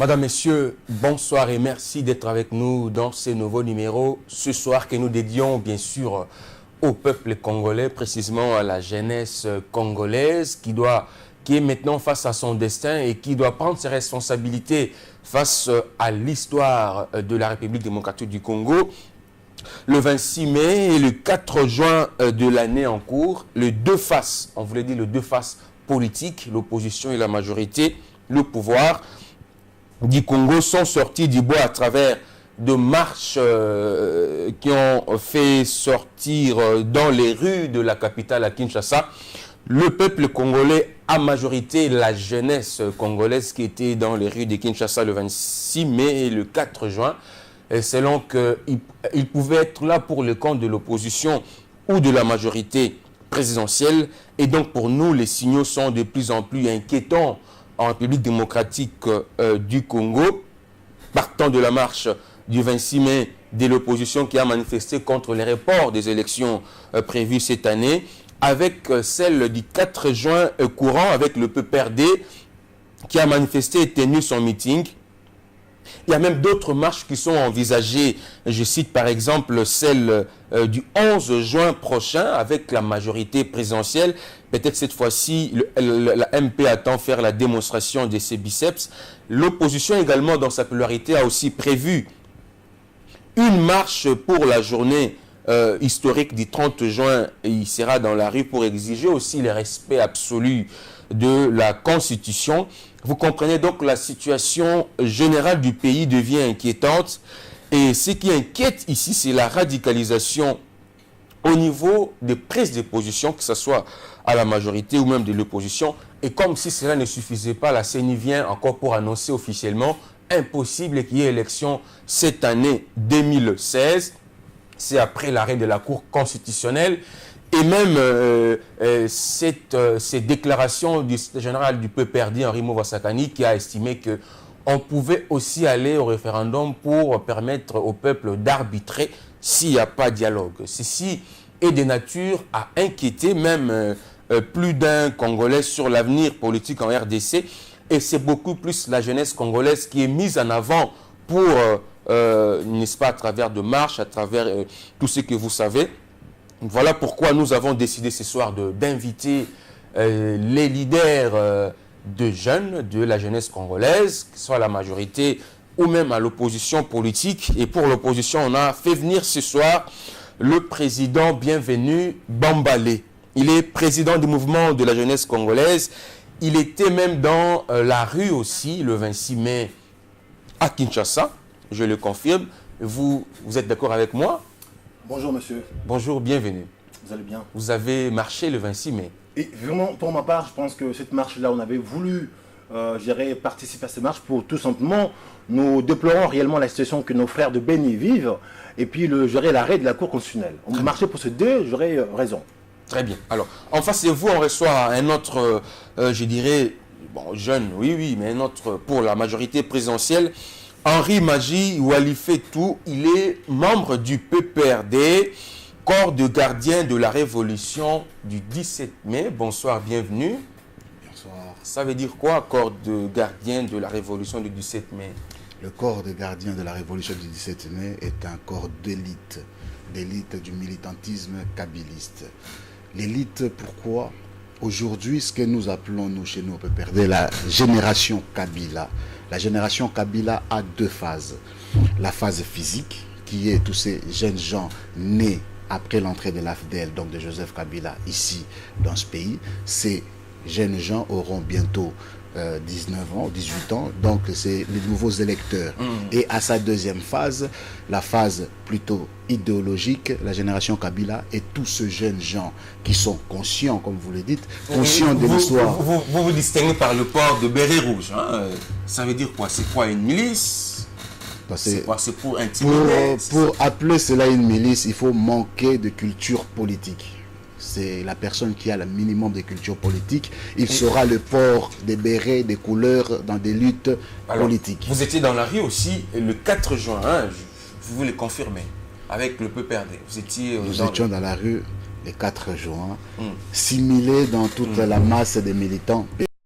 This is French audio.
Madame, Messieurs, bonsoir et merci d'être avec nous dans ce nouveau numéro. Ce soir que nous dédions bien sûr au peuple congolais, précisément à la jeunesse congolaise qui est maintenant face à son destin et qui doit prendre ses responsabilités face à l'histoire de la République démocratique du Congo. Le 26 mai et le 4 juin de l'année en cours, le deux faces, on voulait dire le deux faces politiques, l'opposition et la majorité, le pouvoir du Congo sont sortis du bois à travers de marches qui ont fait sortir dans les rues de la capitale à Kinshasa le peuple congolais, à majorité la jeunesse congolaise qui était dans les rues de Kinshasa le 26 mai et le 4 juin. Selon qu'ils pouvaient être là pour le compte de l'opposition ou de la majorité présidentielle. Et donc pour nous, les signaux sont de plus en plus inquiétants en République démocratique du Congo, partant de la marche du 26 mai de l'opposition qui a manifesté contre les reports des élections prévues cette année, avec celle du 4 juin courant avec le PPRD qui a manifesté et tenu son meeting. Il y a même d'autres marches qui sont envisagées. Je cite par exemple celle du 11 juin prochain avec la majorité présidentielle. Peut-être cette fois-ci, la MP attend faire la démonstration de ses biceps. L'opposition également, dans sa pluralité, a aussi prévu une marche pour la journée historique du 30 juin. Et il sera dans la rue pour exiger aussi le respect absolu de la Constitution. Vous comprenez donc la situation générale du pays devient inquiétante. Et ce qui inquiète ici, c'est la radicalisation au niveau des prises de position, que ce soit à la majorité ou même de l'opposition. Et comme si cela ne suffisait pas, la CENI vient encore pour annoncer officiellement impossible qu'il y ait élection cette année 2016. C'est après l'arrêt de la Cour constitutionnelle. Et même ces déclarations du général du PPRD, Henri Mouvassakani, qui a estimé qu'on pouvait aussi aller au référendum pour permettre au peuple d'arbitrer s'il n'y a pas de dialogue. Ceci est de nature à inquiéter même plus d'un Congolais sur l'avenir politique en RDC. Et c'est beaucoup plus la jeunesse congolaise qui est mise en avant pour, n'est-ce pas, à travers de marches, à travers tout ce que vous savez. Voilà pourquoi nous avons décidé ce soir d'inviter les leaders de jeunes de la jeunesse congolaise, que ce soit à la majorité ou même à l'opposition politique. Et pour l'opposition, on a fait venir ce soir le président bienvenu Bambalé. Il est président du mouvement de la jeunesse congolaise. Il était même dans la rue aussi le 26 mai à Kinshasa, je le confirme. Vous êtes d'accord avec moi? Bonjour monsieur. Bonjour, bienvenue. Vous allez bien? Vous avez marché le 26 mai. Et vraiment, pour ma part, je pense que cette marche-là, on avait voulu participer à cette marche pour tout simplement, nous déplorons réellement la situation que nos frères de Beni vivent et puis j'aurais l'arrêt de la Cour constitutionnelle. On marchait pour ce deux, j'aurais raison. Très bien. Alors, en face de vous, on reçoit un autre, je dirais, bon, jeune, oui, mais un autre pour la majorité présidentielle. Henri Magie Walifetou, il est membre du PPRD, corps de gardien de la révolution du 17 mai. Bonsoir, bienvenue. Bonsoir. Ça veut dire quoi, corps de gardien de la révolution du 17 mai? Le corps de gardien de la révolution du 17 mai est un corps d'élite du militantisme kabyliste. L'élite, pourquoi? Aujourd'hui, ce que nous appelons, nous, chez nous, au PPRD, la génération Kabila. La génération Kabila a deux phases. La phase physique, qui est tous ces jeunes gens nés après l'entrée de l'AFDL, donc de Joseph Kabila, ici, dans ce pays. Ces jeunes gens auront bientôt 19 ans, 18 ans, donc c'est les nouveaux électeurs. Et à sa deuxième phase, la phase plutôt idéologique, la génération Kabila et tous ces jeunes gens qui sont conscients, comme vous le dites, conscients de l'histoire. Vous distinguez par le port de béret rouge. Hein? Ça veut dire quoi? C'est quoi, une milice? C'est quoi? C'est pour intimider? Pour appeler cela une milice, il faut manquer de culture politique. C'est la personne qui a le minimum de culture politique. Il saura le port des bérets, des couleurs dans des luttes politiques. Vous étiez dans la rue aussi le 4 juin, hein, vous le confirmez, avec le PPRD. Nous étions dans la rue le 4 juin, similés dans toute la masse des militants.